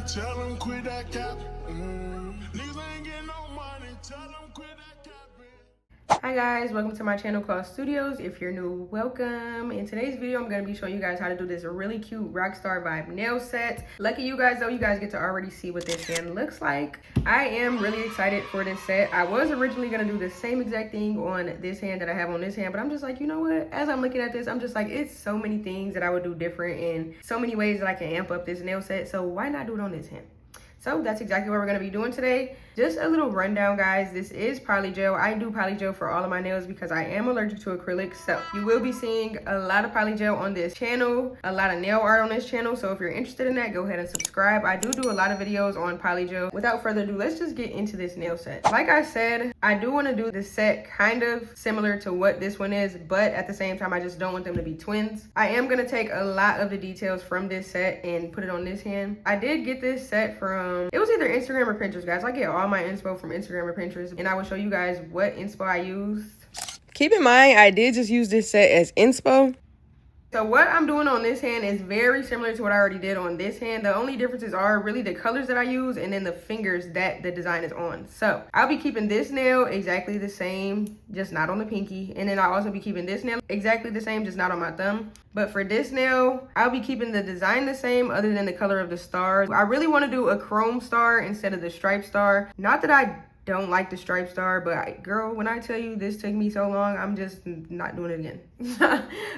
tell them quit that cap. Niggas ain't getting no money, tell them quit that cap. Hi guys, welcome to my channel klawstudios. If you're new, welcome. In today's video, I'm going to be showing you guys how to do this really cute Rockstar Vibe nail set. Lucky you guys though, you guys get to already see what this hand looks like. I am really excited for this set. I was originally going to do the same exact thing on this hand that I have on this hand, but I'm just like, you know what? As I'm looking at this, I'm just like, it's so many things that I would do different and so many ways that I can amp up this nail set. So why not do it on this hand? So that's exactly what we're going to be doing today. Just a little rundown, guys. This is polygel. I do polygel for all of my nails because I am allergic to acrylics. So you will be seeing a lot of polygel on this channel, a lot of nail art on this channel. So if you're interested in that, go ahead and subscribe. I do a lot of videos on polygel. Without further ado, let's just get into this nail set. Like I said, I do want to do this set kind of similar to what this one is, but at the same time, I just don't want them to be twins. I am going to take a lot of the details from this set and put it on this hand. I did get this set from, it was either Instagram or Pinterest, guys. I get all my inspo from Instagram or Pinterest, and I will show you guys what inspo I used. Keep in mind, I did just use this set as inspo. So what I'm doing on this hand is very similar to what I already did on this hand. The only differences are really the colors that I use and then the fingers that the design is on. So I'll be keeping this nail exactly the same, just not on the pinky. And then I'll also be keeping this nail exactly the same, just not on my thumb. But for this nail, I'll be keeping the design the same other than the color of the stars. I really want to do a chrome star instead of the stripe star. Not that I don't like the stripe star, but girl, when I tell you this took me so long, I'm just not doing it again.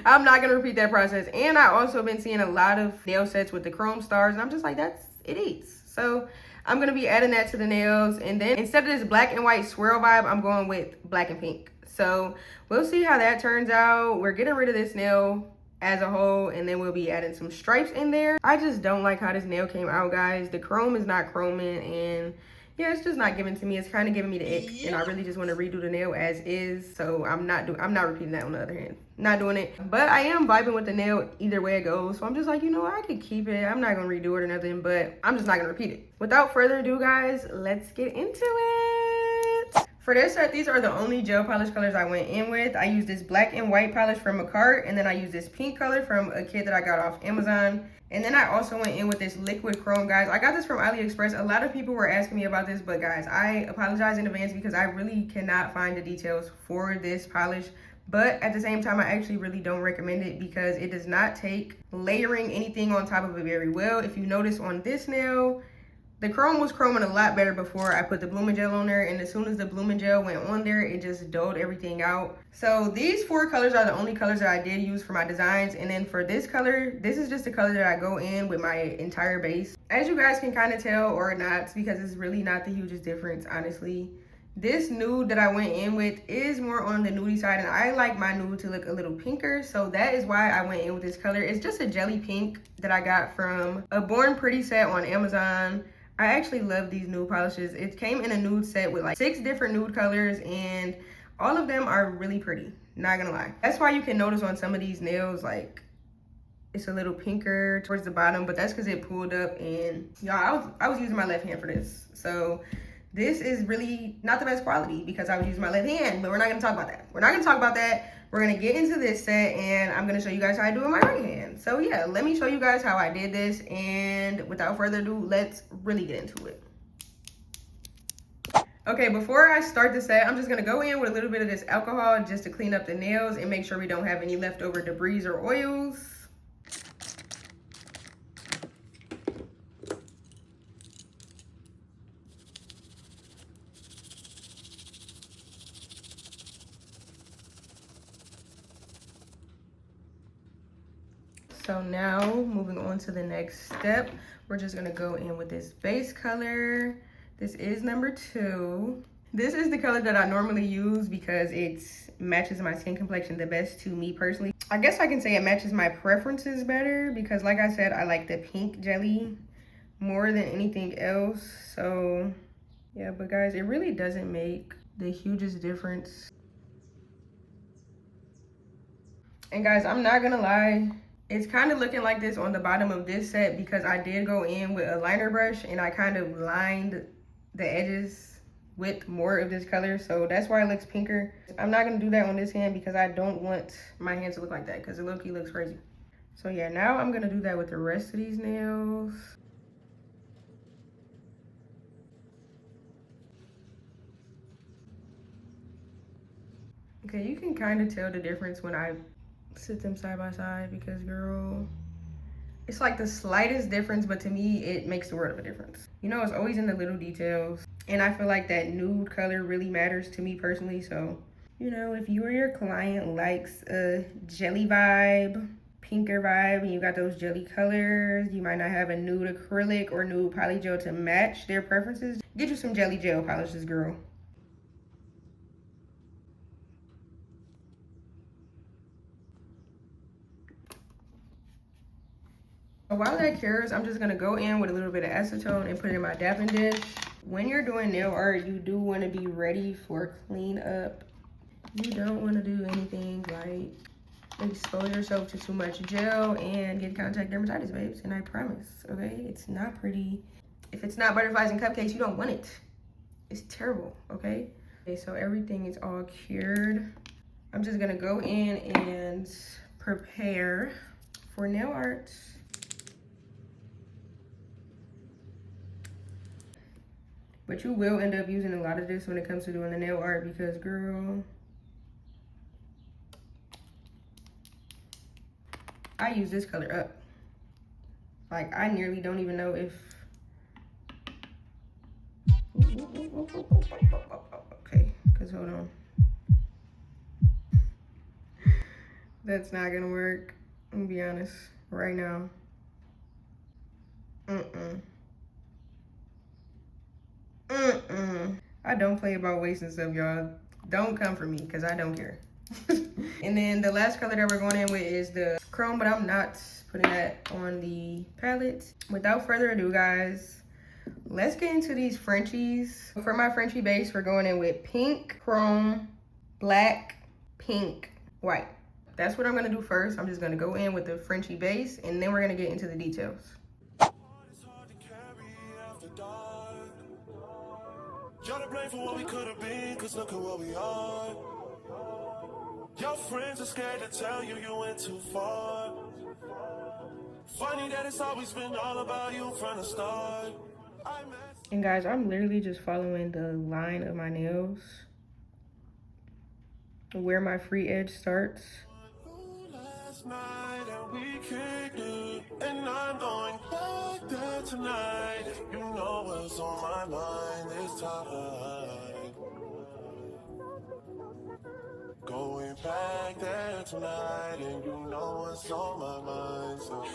I'm not gonna repeat that process. And I also been seeing a lot of nail sets with the chrome stars, and I'm just like, it eats. So I'm gonna be adding that to the nails. And then instead of this black and white swirl vibe, I'm going with black and pink. So we'll see how that turns out. We're getting rid of this nail as a whole, and then we'll be adding some stripes in there. I just don't like how this nail came out, guys. The chrome is not chroming, and yeah, it's just not giving to me. It's kind of giving me the ick, and I really just want to redo the nail as is. So I'm not repeating that on the other hand. Not doing it. But I am vibing with the nail either way it goes. So I'm just like, you know, I could keep it. I'm not gonna redo it or nothing, but I'm just not gonna repeat it. Without further ado, guys, let's get into it. For this set, these are the only gel polish colors I went in with. I used this black and white polish from Makartt, and then I used this pink color from a kit that I got off Amazon. And then I also went in with this liquid chrome, guys. I got this from AliExpress. A lot of people were asking me about this, but guys, I apologize in advance because I really cannot find the details for this polish. But at the same time, I actually really don't recommend it because it does not take layering anything on top of it very well. If you notice on this nail, the chrome was chroming a lot better before I put the blooming gel on there, and as soon as the blooming gel went on there, it just dulled everything out. So these four colors are the only colors that I did use for my designs, and then for this color, this is just the color that I go in with my entire base. As you guys can kind of tell, or not, because it's really not the hugest difference, honestly. This nude that I went in with is more on the nudie side, and I like my nude to look a little pinker, so that is why I went in with this color. It's just a jelly pink that I got from a Born Pretty set on Amazon. I actually love these nude polishes. It came in a nude set with like 6 different nude colors, and all of them are really pretty, not gonna lie. That's why you can notice on some of these nails, like it's a little pinker towards the bottom, but that's because it pulled up, and y'all, I was using my left hand for this. So this is really not the best quality because I was using my left hand, but we're not gonna talk about that. We're not gonna talk about that. We're gonna get into this set, and I'm gonna show you guys how I do it with my right hand. So yeah, let me show you guys how I did this, and without further ado, let's really get into it. Okay, before I start the set, I'm just gonna go in with a little bit of this alcohol just to clean up the nails and make sure we don't have any leftover debris or oils. So now, moving on to the next step, we're just gonna go in with this base color. This is number 2. This is the color that I normally use because it matches my skin complexion the best to me personally. I guess I can say it matches my preferences better because like I said, I like the pink jelly more than anything else. So yeah, but guys, it really doesn't make the hugest difference. And guys, I'm not gonna lie, it's kind of looking like this on the bottom of this set because I did go in with a liner brush and I kind of lined the edges with more of this color. So that's why it looks pinker. I'm not going to do that on this hand because I don't want my hand to look like that because it low-key looks crazy. So yeah, now I'm going to do that with the rest of these nails. Okay, you can kind of tell the difference when I sit them side by side because, girl, it's like the slightest difference, but to me, it makes the world of a difference. You know, it's always in the little details. And I feel like that nude color really matters to me personally. So, you know, if you or your client likes a jelly vibe, pinker vibe, and you got those jelly colors, you might not have a nude acrylic or nude polygel to match their preferences, get you some jelly gel polishes, girl. While that cures, I'm just gonna go in with a little bit of acetone and put it in my Dappen dish. When you're doing nail art, you do want to be ready for cleanup. You don't want to do anything like expose yourself to too much gel and get contact dermatitis, babes. And I promise, okay, it's not pretty. If it's not butterflies and cupcakes, you don't want it. It's terrible, okay? Okay, so everything is all cured. I'm just gonna go in and prepare for nail art. But you will end up using a lot of this when it comes to doing the nail art because, girl, I use this color up. Like, I nearly don't even know if... Okay, because hold on. That's not gonna work. I'm gonna be honest right now. I don't play about wasting stuff, y'all. Don't come for me, because I don't care. And then the last color that we're going in with is the chrome, but I'm not putting that on the palette. Without further ado, guys, let's get into these Frenchies. For my Frenchie base, we're going in with pink, chrome, black, pink, white. That's what I'm gonna do first. I'm just gonna go in with the Frenchie base, and then we're gonna get into the details. Y'all to blame for what we could have been, cause look at what we are. Your friends are scared to tell you you went too far. Funny that it's always been all about you from the start. And guys, I'm literally just following the line of my nails, where my free edge starts. Last night and we kicked it, and I'm going back there tonight. You know what's on my mind this time. Going back there tonight, and you know what's on my mind. So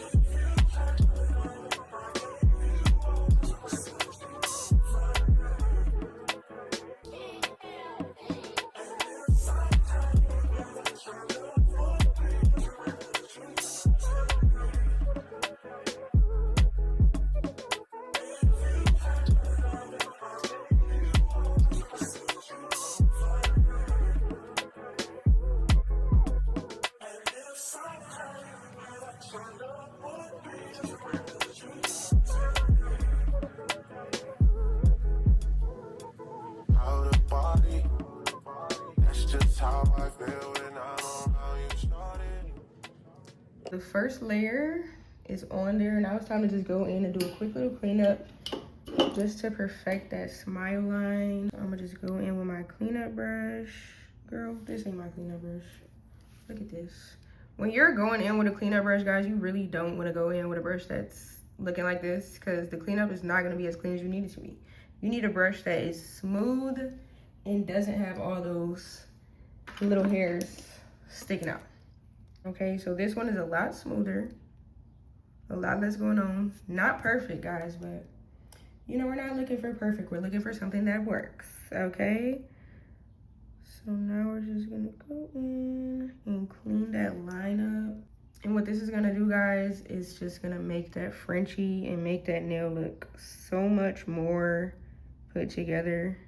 the first layer is on there. Now it's time to just go in and do a quick little cleanup just to perfect that smile line. I'm gonna just go in with my cleanup brush. Girl, this ain't my cleanup brush. Look at this. When you're going in with a cleanup brush, guys, you really don't want to go in with a brush that's looking like this, because the cleanup is not going to be as clean as you need it to be. You need a brush that is smooth and doesn't have all those little hairs sticking out. Okay, so this one is a lot smoother, a lot less going on. Not perfect, guys, but you know, we're not looking for perfect. We're looking for something that works, okay? So now we're just gonna go in and clean that line up. And what this is gonna do, guys, is just gonna make that Frenchie and make that nail look so much more put together.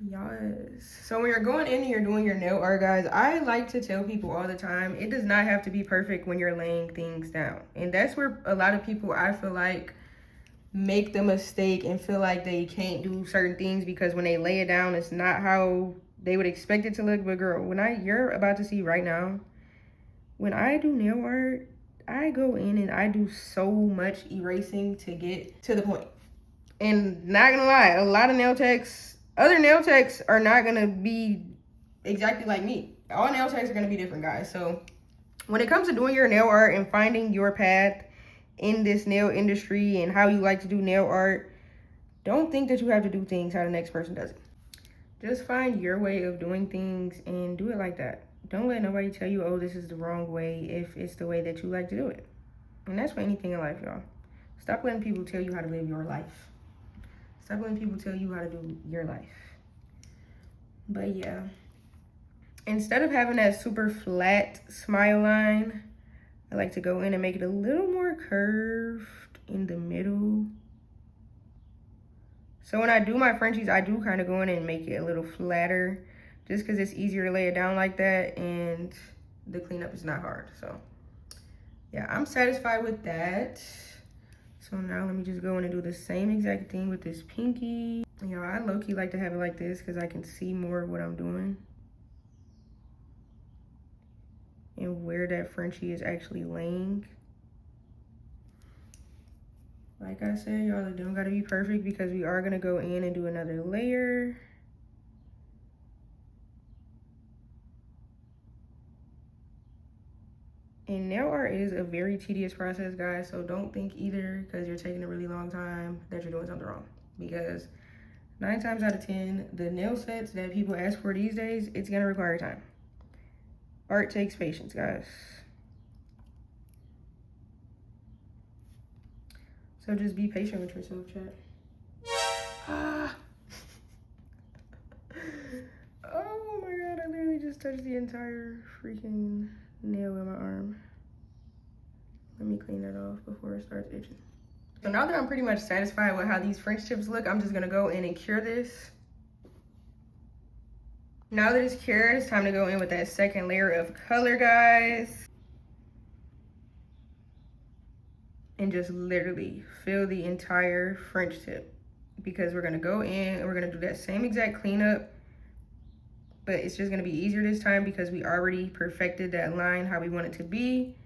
Yes. So when you're going in and you're doing your nail art, guys, I like to tell people all the time, it does not have to be perfect when you're laying things down. And that's where a lot of people, I feel like, make the mistake and feel like they can't do certain things because when they lay it down, it's not how they would expect it to look. But girl, you're about to see right now, when I do nail art, I go in and I do so much erasing to get to the point. And not gonna lie, a lot of other nail techs are not gonna be exactly like me. All nail techs are gonna be different, guys. So when it comes to doing your nail art and finding your path in this nail industry and how you like to do nail art, don't think that you have to do things how the next person does it. Just find your way of doing things and do it like that. Don't let nobody tell you, oh, this is the wrong way, if it's the way that you like to do it. And that's for anything in life, y'all. Stop letting people tell you how to live your life. Stop letting people tell you how to do your life. But yeah, instead of having that super flat smile line, I like to go in and make it a little more curved in the middle. So when I do my Frenchies, I do kind of go in and make it a little flatter, just because it's easier to lay it down like that and the cleanup is not hard. So yeah, I'm satisfied with that. So now let me just go in and do the same exact thing with this pinky. You know, I low-key like to have it like this because I can see more of what I'm doing and where that Frenchie is actually laying. Like I said, y'all, it don't gotta be perfect because we are gonna go in and do another layer. And nail art is a very tedious process, guys, so don't think either because you're taking a really long time that you're doing something wrong. Because 9 times out of 10, the nail sets that people ask for these days, it's gonna require time. Art takes patience, guys. So just be patient with yourself, chat. Ah. Oh my God, I literally just touched the entire freaking nail in my arm. Let me clean that off before it starts itching. So now that I'm pretty much satisfied with how these French tips look, I'm just gonna go in and cure this. Now that it's cured, it's time to go in with that second layer of color, guys. And just literally fill the entire French tip, because we're gonna go in and we're gonna do that same exact cleanup, but it's just gonna be easier this time because we already perfected that line how we want it to be.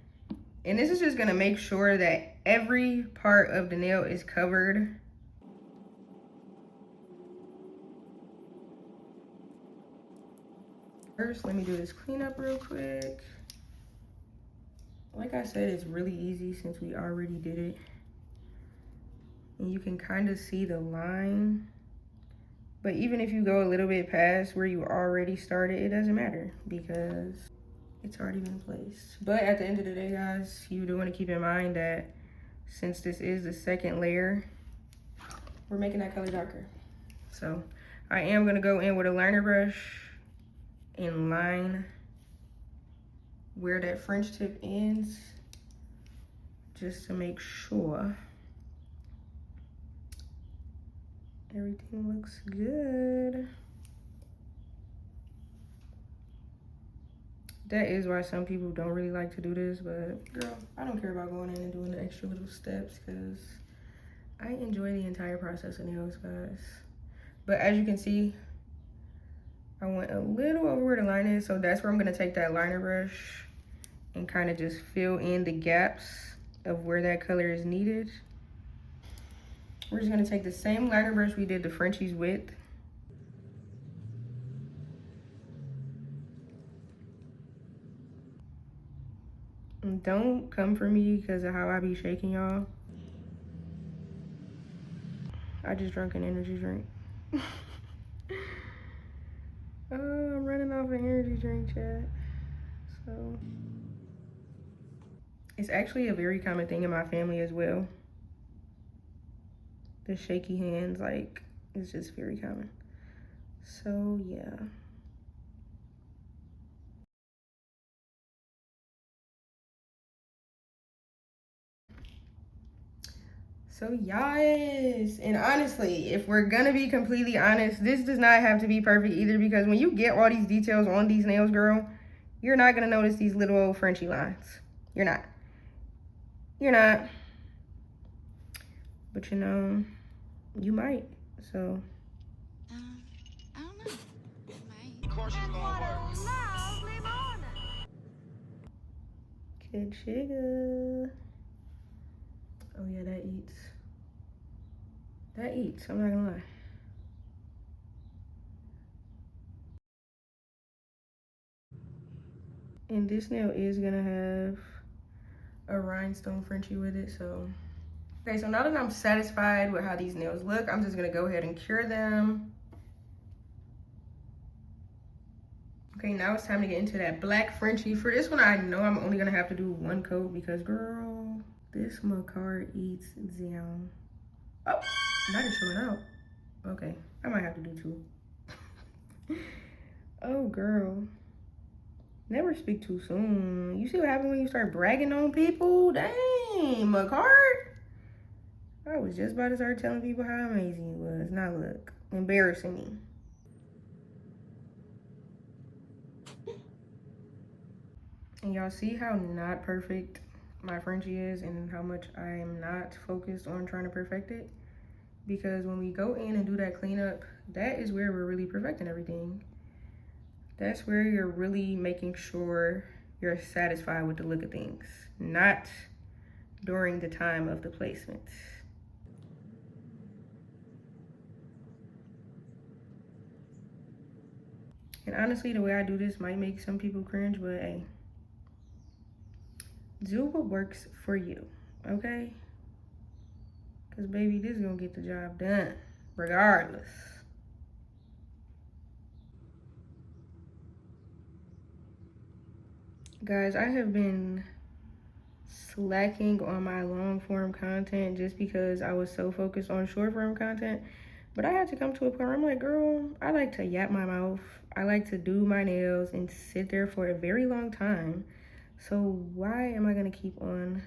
And this is just gonna make sure that every part of the nail is covered. First, let me do this cleanup real quick. Like I said, it's really easy since we already did it. And you can kind of see the line. But even if you go a little bit past where you already started, it doesn't matter because it's already been placed. But at the end of the day, guys, you do want to keep in mind that since this is the second layer, we're making that color darker. So I am going to go in with a liner brush and line where that French tip ends, just to make sure everything looks good. That is why some people don't really like to do this, but girl, I don't care about going in and doing the extra little steps because I enjoy the entire process of nails, guys. But as you can see, I went a little over where the line is, so that's where I'm gonna take that liner brush and kind of just fill in the gaps of where that color is needed. We're just gonna take the same liner brush we did the Frenchies with. And don't come for me because of how I be shaking, y'all. I just drank an energy drink. Oh, I'm running off an energy drink, chat. So it's actually a very common thing in my family as well. The shaky hands, like, it's just very common. So yeah. So yes, and honestly, if we're gonna be completely honest, this does not have to be perfect either, because when you get all these details on these nails, girl, you're not gonna notice these little old Frenchy lines. You're not. You're not. But you know, you might, so. I don't know. It might. Kid sugar. Oh yeah, that eats. That eats, I'm not gonna lie. And this nail is gonna have a rhinestone Frenchie with it, so. Okay, so now that I'm satisfied with how these nails look, I'm just gonna go ahead and cure them. Okay, now it's time to get into that black Frenchie. For this one, I know I'm only gonna have to do one coat because, girl, this Makartt eats down. Oh, not just showing out. Okay, I might have to do two. Oh, girl. Never speak too soon. You see what happens when you start bragging on people? Dang, Makartt. I was just about to start telling people how amazing he was. Now look, embarrassing me. And y'all see how not perfect my Frenchie is and how much I am not focused on trying to perfect it? Because when we go in and do that cleanup, that is where we're really perfecting everything. That's where you're really making sure you're satisfied with the look of things, not during the time of the placement. And honestly, the way I do this might make some people cringe, but hey, do what works for you, okay? Because baby, this is gonna get the job done, regardless. Guys, I have been slacking on my long form content just because I was so focused on short form content. But I had to come to a point where I'm like, girl, I like to yap my mouth. I like to do my nails and sit there for a very long time. So why am I gonna keep on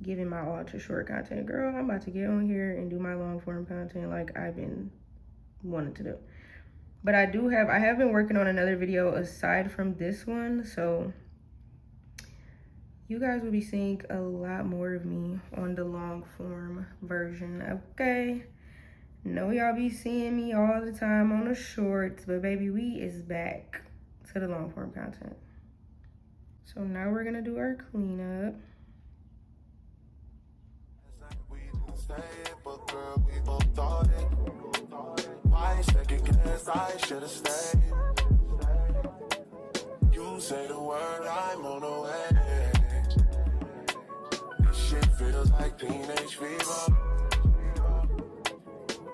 giving my all to short content? Girl, I'm about to get on here and do my long form content like I've been wanting to do. But I have been working on another video aside from this one, so you guys will be seeing a lot more of me on the long form version, okay? Know y'all be seeing me all the time on the shorts, but baby, we is back to the long form content. So now we're gonna do our cleanup. But girl, we both thought it. Why second guess I should have stayed? You say the word, I'm on the way. This shit feels like teenage fever.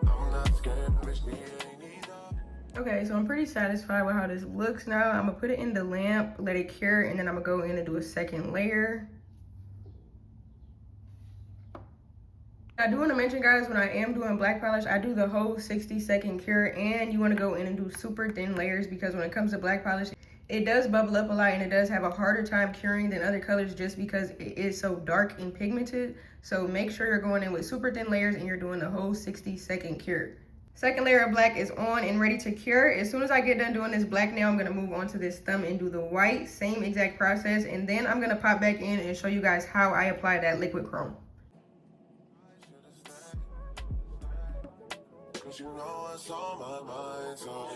I'm not scared, bitch, me ain't either. Okay, so I'm pretty satisfied with how this looks now. I'm gonna put it in the lamp, let it cure, and then I'm gonna go in and do a second layer. I do want to mention, guys, when I am doing black polish, I do the whole 60-second cure, and you want to go in and do super thin layers because when it comes to black polish, it does bubble up a lot and it does have a harder time curing than other colors just because it is so dark and pigmented. So make sure you're going in with super thin layers and you're doing the whole 60-second cure. Second layer of black is on and ready to cure. As soon as I get done doing this black nail, I'm going to move on to this thumb and do the white, same exact process, and then I'm going to pop back in and show you guys how I apply that liquid chrome. You know what's on my mind, so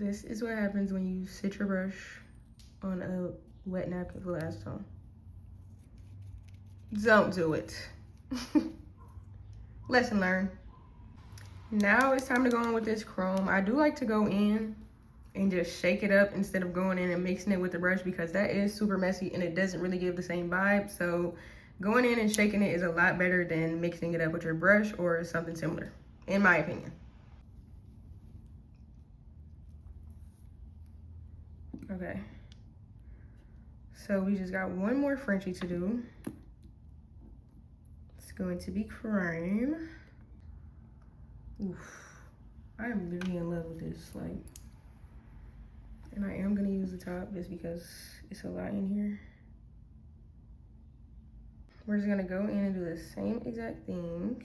This is what happens when you sit your brush on a wet napkin full of acetone. Don't do it. Lesson learned. Now it's time to go in with this chrome. I do like to go in and just shake it up instead of going in and mixing it with the brush because that is super messy and it doesn't really give the same vibe. So going in and shaking it is a lot better than mixing it up with your brush or something similar, in my opinion. Okay, so we just got one more Frenchie to do. It's going to be crime. Oof, I am literally in love with this, like, and I am gonna use the top just because it's a lot in here. we're just gonna go in and do the same exact thing.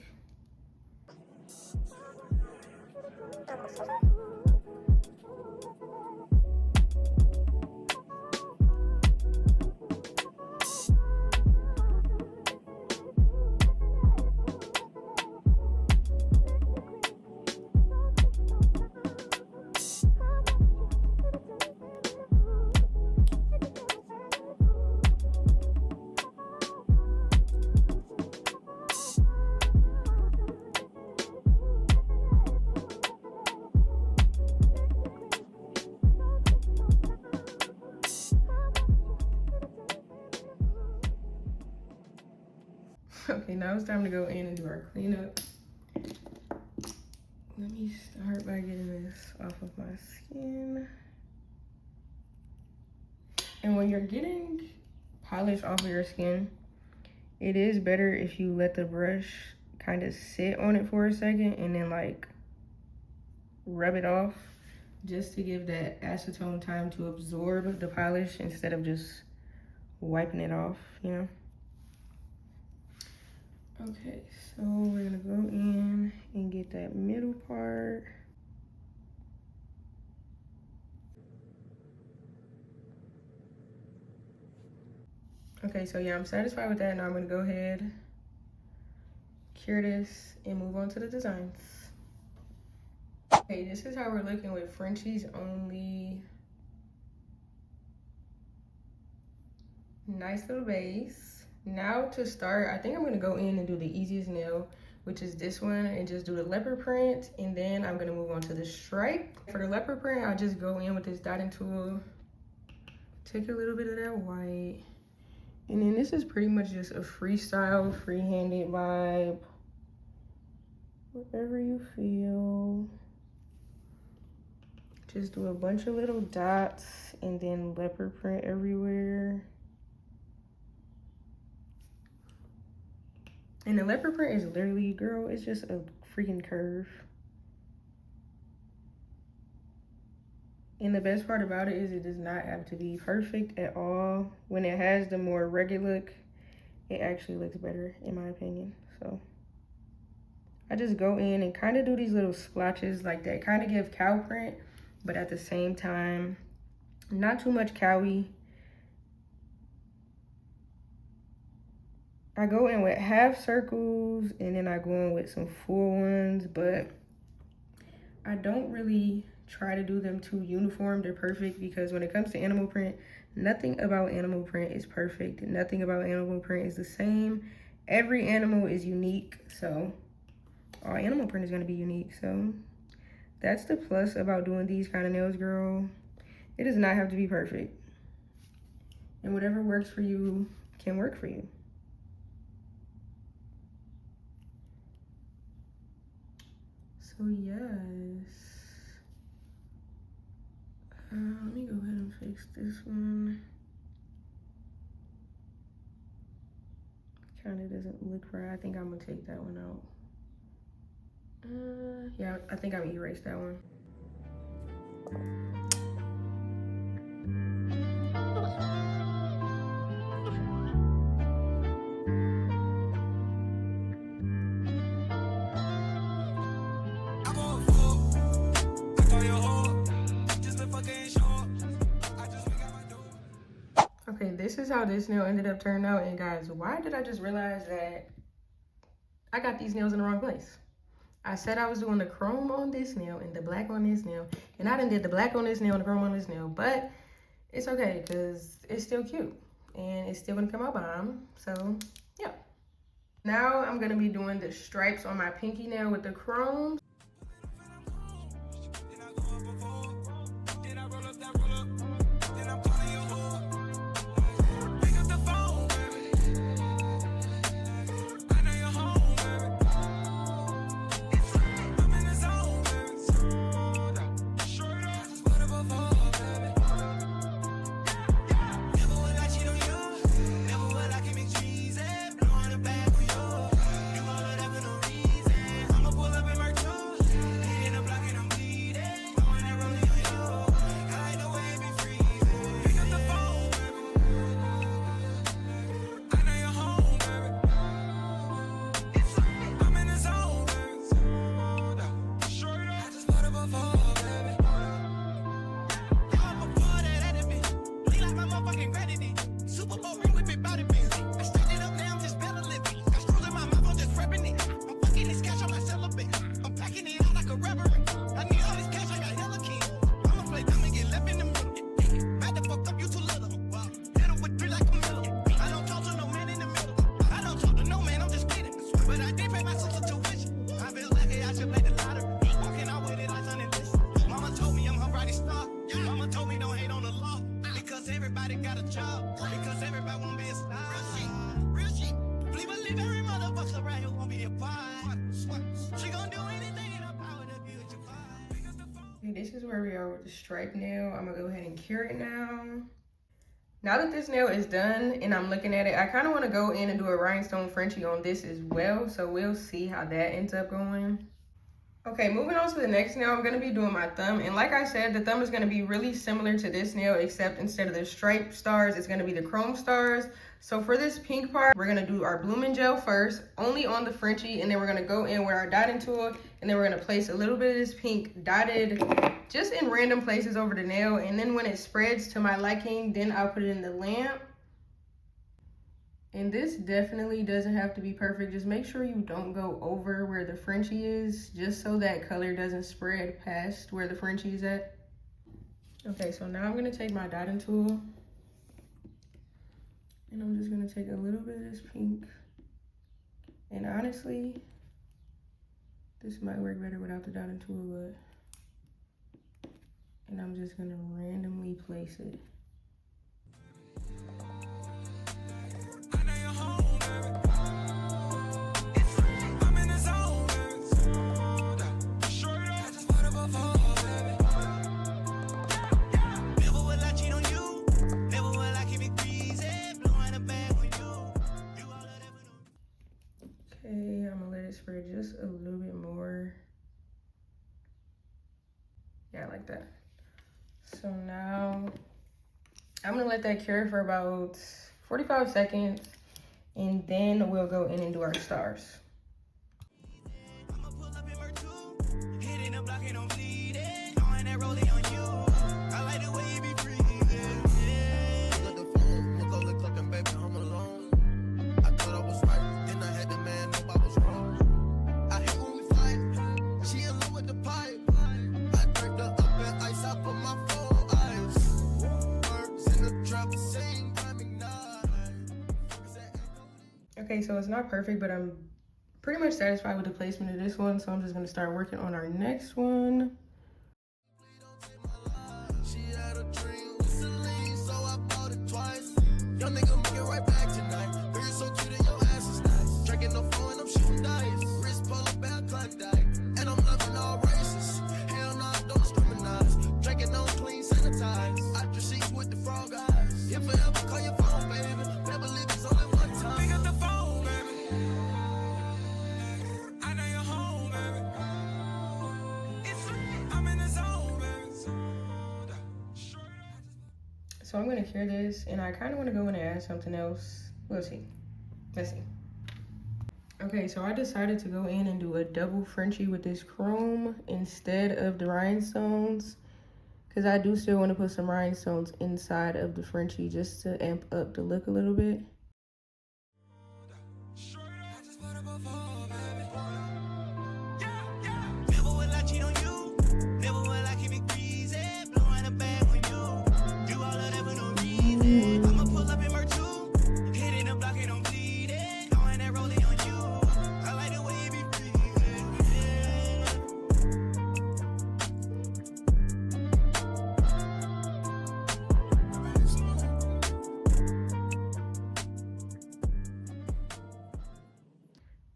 Okay, now it's time to go in and do our cleanup. Let me start by getting this off of my skin. And when you're getting polish off of your skin, it is better if you let the brush kind of sit on it for a second and then like rub it off, just to give that acetone time to absorb the polish instead of just wiping it off, you know? Okay, so we're gonna go in and get that middle part. Okay, so yeah, I'm satisfied with that. Now I'm gonna go ahead, cure this, and move on to the designs. Okay, this is how we're looking with Frenchies only. Nice little base. Now to start, I think I'm gonna go in and do the easiest nail, which is this one, and just do the leopard print, and then I'm gonna move on to the stripe. For the leopard print, I'll just go in with this dotting tool, take a little bit of that white, and then this is pretty much just a freestyle, free-handed vibe. Whatever you feel. Just do a bunch of little dots, and then leopard print everywhere. And the leopard print is literally, girl, it's just a freaking curve. And the best part about it is it does not have to be perfect at all. When it has the more regular look, it actually looks better, in my opinion. So I just go in and kind of do these little splotches like that, kind of give cow print, but at the same time, not too much cowy. I go in with half circles and then I go in with some full ones, but I don't really try to do them too uniform. They're perfect because when it comes to animal print, nothing about animal print is perfect. Nothing about animal print is the same. Every animal is unique, so all animal print is gonna be unique. So that's the plus about doing these kind of nails, girl. It does not have to be perfect. And whatever works for you can work for you. So yes, let me go ahead and fix this one. Kind of doesn't look right. I think I'm gonna take that one out. Yeah, I think I'm gonna erase that one. Okay, this is how this nail ended up turning out. And guys, why did I just realize that I got these nails in the wrong place? I said I was doing the chrome on this nail and the black on this nail, and I done did the black on this nail and the chrome on this nail, but it's okay because it's still cute and it's still gonna come out bomb. So yeah. Now I'm gonna be doing the stripes on my pinky nail with the chrome. everybody got a job. Because everybody wanna be a star. Real shit. Believe I live every motherfucker right here won't be a part. She gonna do anything in her power to be with your vibe. Okay, this is where we are with the stripe nail. I'm gonna go ahead and cure it now. Now that this nail is done and I'm looking at it, I kind of want to go in and do a rhinestone Frenchie on this as well. So we'll see how that ends up going. Okay, moving on to the next nail, I'm going to be doing my thumb. And like I said, the thumb is going to be really similar to this nail, except instead of the stripe stars, it's going to be the chrome stars. So for this pink part, we're going to do our blooming gel first, only on the Frenchie. And then we're going to go in with our dotting tool. And then we're going to place a little bit of this pink dotted just in random places over the nail. And then when it spreads to my liking, then I'll put it in the lamp. And this definitely doesn't have to be perfect. Just make sure you don't go over where the Frenchie is, just so that color doesn't spread past where the Frenchie is at. Okay, so now I'm gonna take my dotting tool and I'm just gonna take a little bit of this pink. And honestly, this might work better without the dotting tool, but, and I'm just gonna randomly place it. Okay, I'm gonna let it spread just a little bit more. Yeah, like that. So now I'm gonna let that cure for about 45 seconds and then we'll go in and do our stars. Okay, so it's not perfect, but I'm pretty much satisfied with the placement of this one, so I'm just gonna start working on our next one. She had a dream with Celine, so I bought it twice. Young nigga make it right back tonight. Girl, you so cute and your ass is nice. Drinking no phone and I'm shooting dice. Wrist pull up back like that. And I'm loving all races. Hell no, I don't discriminate. Drinking no clean, sanitize. I just sheets with the frog eyes. If I ever call your phone, baby, never leave it's only one time. Pick up the phone, baby. I know you're home, baby. I'm in the zone, baby. So I'm gonna cure this, and I kind of want to go in and add something else. We'll see. Let's see. Okay, so I decided to go in and do a double Frenchie with this chrome instead of the rhinestones, because I do still want to put some rhinestones inside of the Frenchie just to amp up the look a little bit.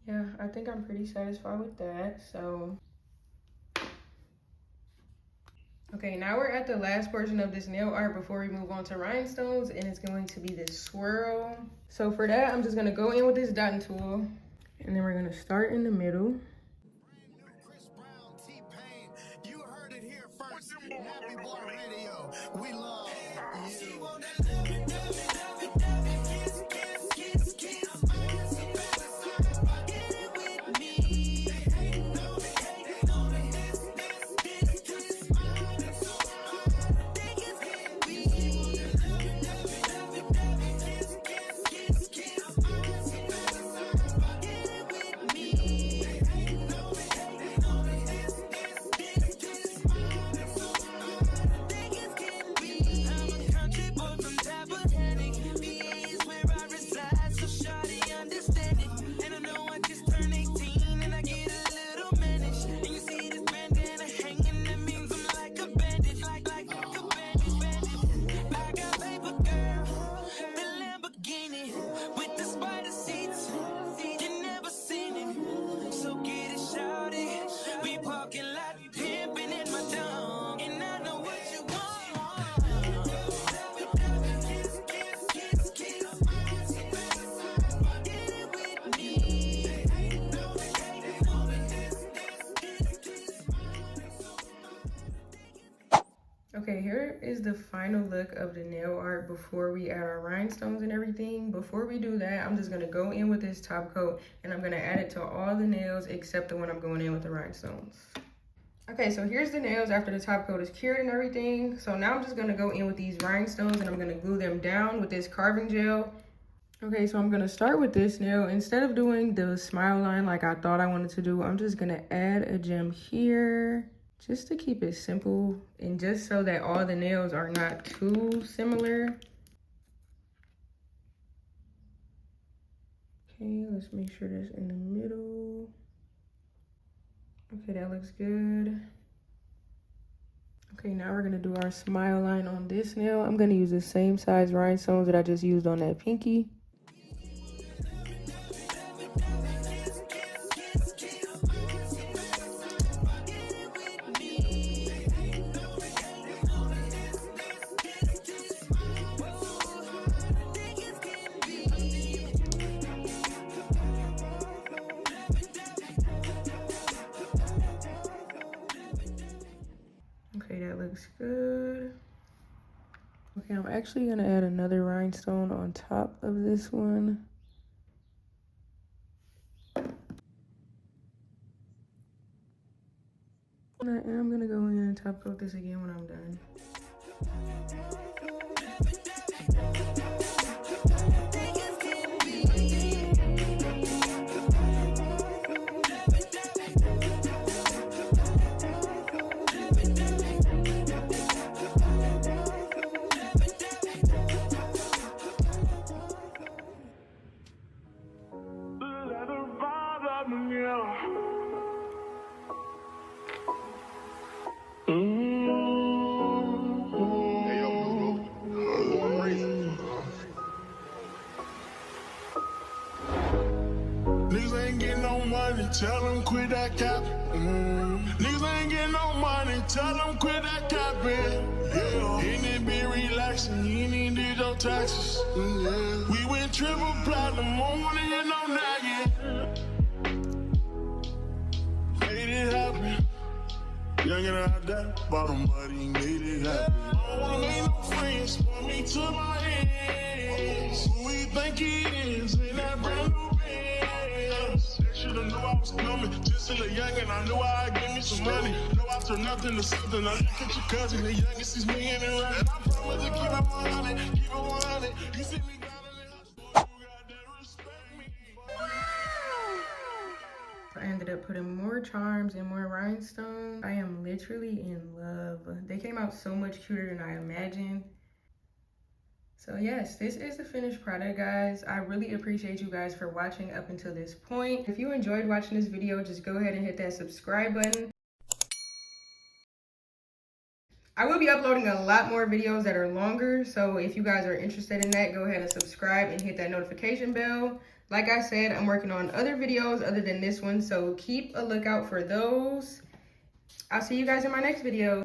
Yeah, I think I'm pretty satisfied with that, so. Okay, now we're at the last portion of this nail art before we move on to rhinestones, and it's going to be this swirl. So for that, I'm just gonna go in with this dotting tool, and then we're gonna start in the middle. You heard it here first. Happy Boy Radio. We love you. here is the final look of the nail art before we add our rhinestones and everything. Before we do that, I'm just gonna go in with this top coat and I'm gonna add it to all the nails except the one I'm going in with the rhinestones. Okay, so here's the nails after the top coat is cured and everything. So now I'm just gonna go in with these rhinestones and I'm gonna glue them down with this carving gel. Okay, so I'm gonna start with this nail. Instead of doing the smile line like I thought I wanted to do, I'm just gonna add a gem here just to keep it simple and just so that all the nails are not too similar. Okay, let's make sure that's in the middle. Okay, that looks good. Okay, now we're gonna do our smile line on this nail. I'm gonna use the same size rhinestones that I just used on that pinky. Okay, that looks good. Okay, I'm actually gonna add another rhinestone on top of this one. And I am gonna go in and top coat this again when I'm done. Niggas ain't getting no money, tell them quit that cap. Niggas ain't getting no money, tell them quit that capping. Yeah, you need to be relaxing, you need to do your taxes. Yeah. We went triple platinum, won't wanna hear no nagging. Made it happen. Young and out there, bottom buddy, made it happen. I don't wanna make no friends, want me to my ends. Who we think he is in that brand new Benz? They should've knew I was coming, just a little young and I knew I'd give me some money. No, I turn nothing to something, I look at your cousin, the youngest is me and it right. I promise to keep it 100, keep it 100. You see me down in the house, you gotta respect me. I ended up putting more charms and more rhinestones. I am literally in love. They came out so much cuter than I imagined. So yes, this is the finished product, guys. I really appreciate you guys for watching up until this point. If you enjoyed watching this video, just go ahead and hit that subscribe button. I will be uploading a lot more videos that are longer, so if you guys are interested in that, go ahead and subscribe and hit that notification bell. Like I said, I'm working on other videos other than this one, so keep a lookout for those. I'll see you guys in my next video.